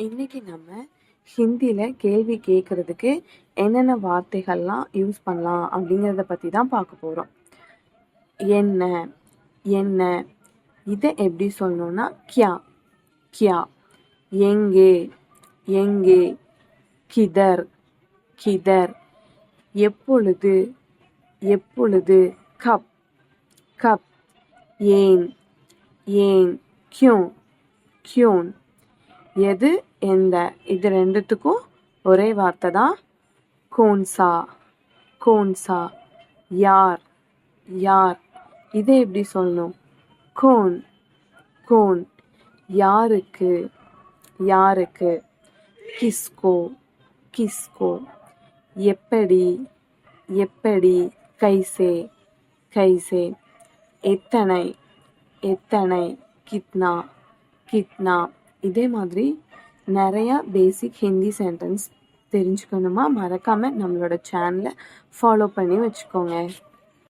இன்னைக்கு நம்ம ஹிந்தியில் கேள்வி கேட்குறதுக்கு என்னென்ன வார்த்தைகள்லாம் யூஸ் பண்ணலாம் அப்படிங்கிறத பற்றி தான் பார்க்க போகிறோம். என்ன என்ன இதை எப்படி சொல்லணும்னா கியா கியா, எங்கே எங்கே, கிதர் கிதர், எப்பொழுது எப்பொழுது, கப் கப், ஏன் ஏன், கியூன் கியூன். எது எந்த இது ரெண்டுத்துக்கும் ஒரே வார்த்தை தான் கோன்சா கோன்சா. யார் யார் இதை எப்படி சொல்லணும் கோன் கோன். யாருக்கு யாருக்கு, கிஸ்கோ கிஸ்கோ. எப்படி எப்படி, கைசே கைசே. எத்தனை எத்தனை, கித்னா கித்னா. இதே மாதிரி நிறையா பேசிக் ஹிந்தி சென்டென்ஸ் தெரிஞ்சுக்கணுமா மறக்காமல் நம்மளோட சேனலை ஃபாலோ பண்ணி வச்சுக்கோங்க.